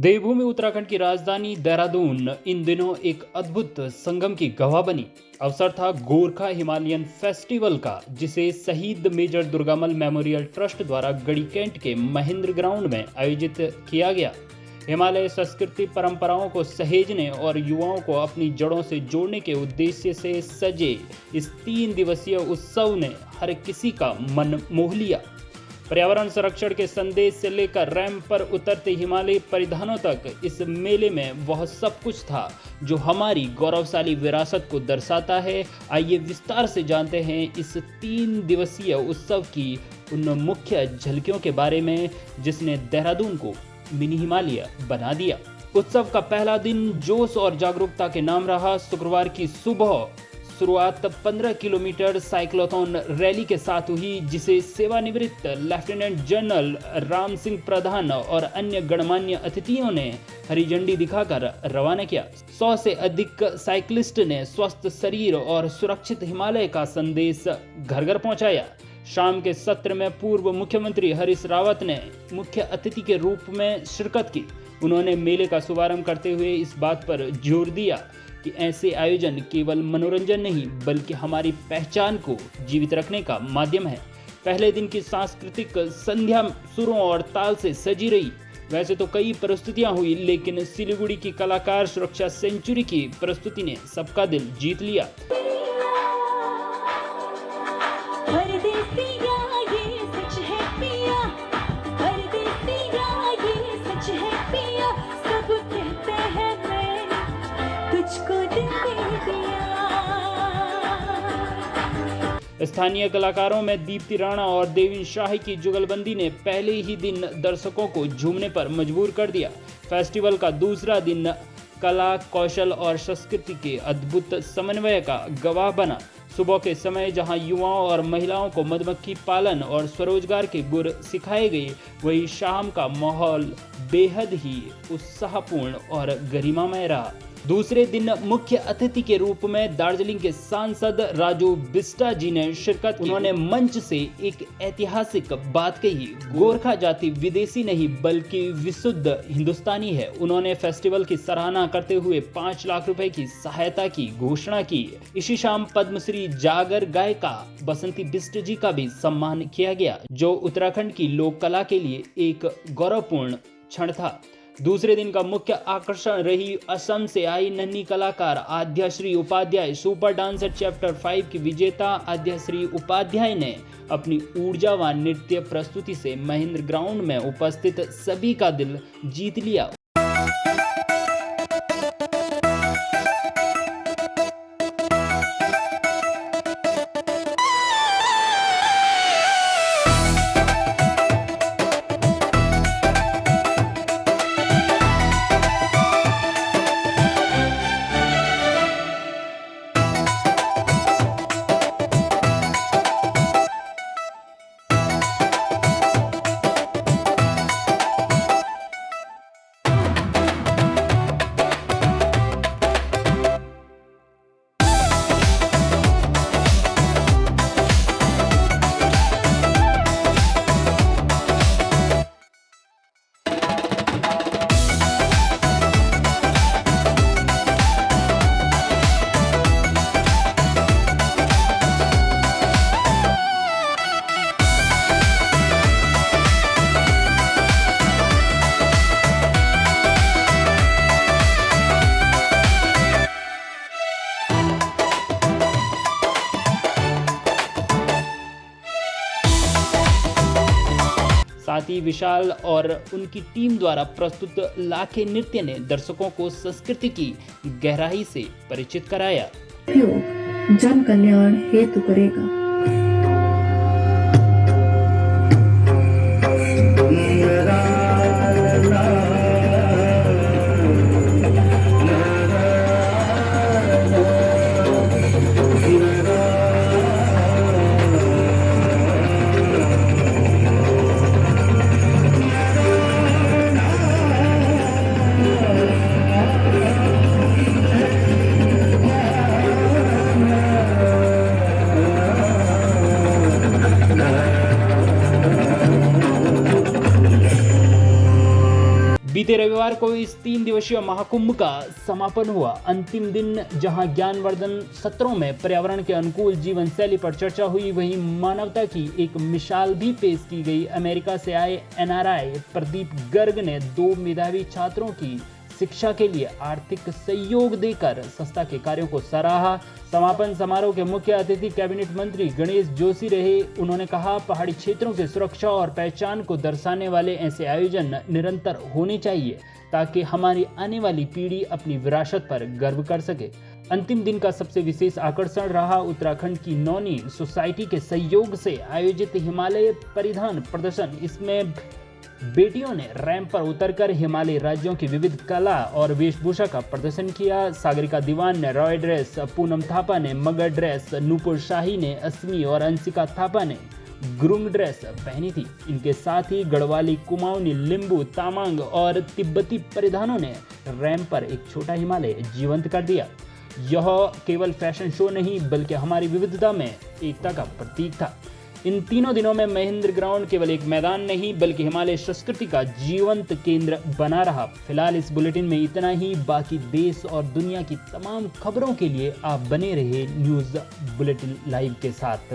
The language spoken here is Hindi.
देवभूमि उत्तराखंड की राजधानी देहरादून इन दिनों एक अद्भुत संगम की गवाह बनी। अवसर था गोरखा हिमालयन फेस्टिवल का, जिसे शहीद मेजर दुर्गामल मेमोरियल ट्रस्ट द्वारा गढ़ी कैंट के महेंद्र ग्राउंड में आयोजित किया गया। हिमालय संस्कृति परंपराओं को सहेजने और युवाओं को अपनी जड़ों से जोड़ने के उद्देश्य से सजे इस 3 दिवसीय उत्सव ने हर किसी का मन मोह लिया। पर्यावरण संरक्षण के संदेश से लेकर रैंप पर उतरते हिमालयी परिधानों तक इस मेले में वह सब कुछ था जो हमारी गौरवशाली विरासत को दर्शाता है। आइए विस्तार से जानते हैं इस 3 दिवसीय उत्सव की उन मुख्य झलकियों के बारे में जिसने देहरादून को मिनी हिमालय बना दिया। उत्सव का पहला दिन जोश और जागरूकता के नाम रहा। शुक्रवार की सुबह शुरुआत 15 किलोमीटर साइक्लोथॉन रैली के साथ हुई, जिसे सेवानिवृत्त लेफ्टिनेंट जनरल राम सिंह प्रधान और अन्य गणमान्य अतिथियों ने हरी झंडी दिखाकर रवाना किया। 100 से अधिक साइकिलिस्ट ने स्वस्थ शरीर और सुरक्षित हिमालय का संदेश घर घर पहुंचाया। शाम के सत्र में पूर्व मुख्यमंत्री हरीश रावत ने मुख्य अतिथि के रूप में शिरकत की। उन्होंने मेले का शुभारंभ करते हुए इस बात पर जोर दिया कि ऐसे आयोजन केवल मनोरंजन नहीं बल्कि हमारी पहचान को जीवित रखने का माध्यम है। पहले दिन की सांस्कृतिक संध्या सुरों और ताल से सजी रही। वैसे तो कई प्रस्तुतियां हुई, लेकिन सिलीगुड़ी की कलाकार सुरक्षा सेंचुरी की प्रस्तुति ने सबका दिल जीत लिया। स्थानीय कलाकारों में दीप्ति राणा और देवीन शाही की जुगलबंदी ने पहले ही दिन दर्शकों को झूमने पर मजबूर कर दिया। फेस्टिवल का दूसरा दिन कला, कौशल और संस्कृति के अद्भुत समन्वय का गवाह बना। सुबह के समय जहां युवाओं और महिलाओं को मधुमक्खी पालन और स्वरोजगार के गुर सिखाए गए, वहीं शाम का माहौल बेहद ही उत्साहपूर्ण और गरिमामय रहा। दूसरे दिन मुख्य अतिथि के रूप में दार्जिलिंग के सांसद राजू बिस्टा जी ने शिरकत की। उन्होंने मंच से एक ऐतिहासिक बात कही, गोरखा जाति विदेशी नहीं बल्कि विशुद्ध हिंदुस्तानी है। उन्होंने फेस्टिवल की सराहना करते हुए 5 लाख रुपए की सहायता की घोषणा की। इसी शाम पद्मश्री जागर गायिका बसंती बिस्ट जी का भी सम्मान किया गया, जो उत्तराखंड की लोक कला के लिए एक गौरवपूर्ण क्षण था। दूसरे दिन का मुख्य आकर्षण रही असम से आई नन्ही कलाकार आद्याश्री उपाध्याय। सुपर डांसर चैप्टर 5 की विजेता आद्याश्री उपाध्याय ने अपनी ऊर्जावान नृत्य प्रस्तुति से महेंद्र ग्राउंड में उपस्थित सभी का दिल जीत लिया। साथ ही विशाल और उनकी टीम द्वारा प्रस्तुत लाखे नृत्य ने दर्शकों को संस्कृति की गहराई से परिचित कराया। जन कल्याण हेतु करेगा। बीते रविवार को इस 3 दिवसीय महाकुंभ का समापन हुआ। अंतिम दिन जहां ज्ञानवर्धन सत्रों में पर्यावरण के अनुकूल जीवन शैली पर चर्चा हुई, वहीं मानवता की एक मिसाल भी पेश की गई। अमेरिका से आए NRI प्रदीप गर्ग ने 2 मेधावी छात्रों की शिक्षा के लिए आर्थिक सहयोग देकर संस्था के कार्यों को सराहा। समापन समारोह के मुख्य अतिथि कैबिनेट मंत्री गणेश जोशी रहे। उन्होंने कहा, पहाड़ी क्षेत्रों की सुरक्षा और पहचान को दर्शाने वाले ऐसे आयोजन निरंतर होने चाहिए ताकि हमारी आने वाली पीढ़ी अपनी विरासत पर गर्व कर सके। अंतिम दिन का सबसे विशेष आकर्षण रहा उत्तराखंड की नौनी सोसाइटी के सहयोग से आयोजित हिमालय परिधान प्रदर्शन। इसमें बेटियों ने रैंप पर उतरकर हिमालयी राज्यों की विविध कला और वेशभूषा का प्रदर्शन किया। सागरिका दीवान ने रॉय ड्रेस, पूनम थापा ने मगर ड्रेस, नूपुर शाही ने असमी और अंशिका थापा ने गुरुंग ड्रेस पहनी थी। इनके साथ ही गढ़वाली, कुमाऊनी, लिंबू, तामांग और तिब्बती परिधानों ने रैंप पर एक छोटा हिमालय जीवंत कर दिया। यह केवल फैशन शो नहीं बल्कि हमारी विविधता में एकता का प्रतीक था। इन तीनों दिनों में महेंद्र ग्राउंड केवल एक मैदान नहीं बल्कि हिमालय संस्कृति का जीवंत केंद्र बना रहा। फिलहाल इस बुलेटिन में इतना ही। बाकी देश और दुनिया की तमाम खबरों के लिए आप बने रहे न्यूज़ बुलेटिन लाइव के साथ।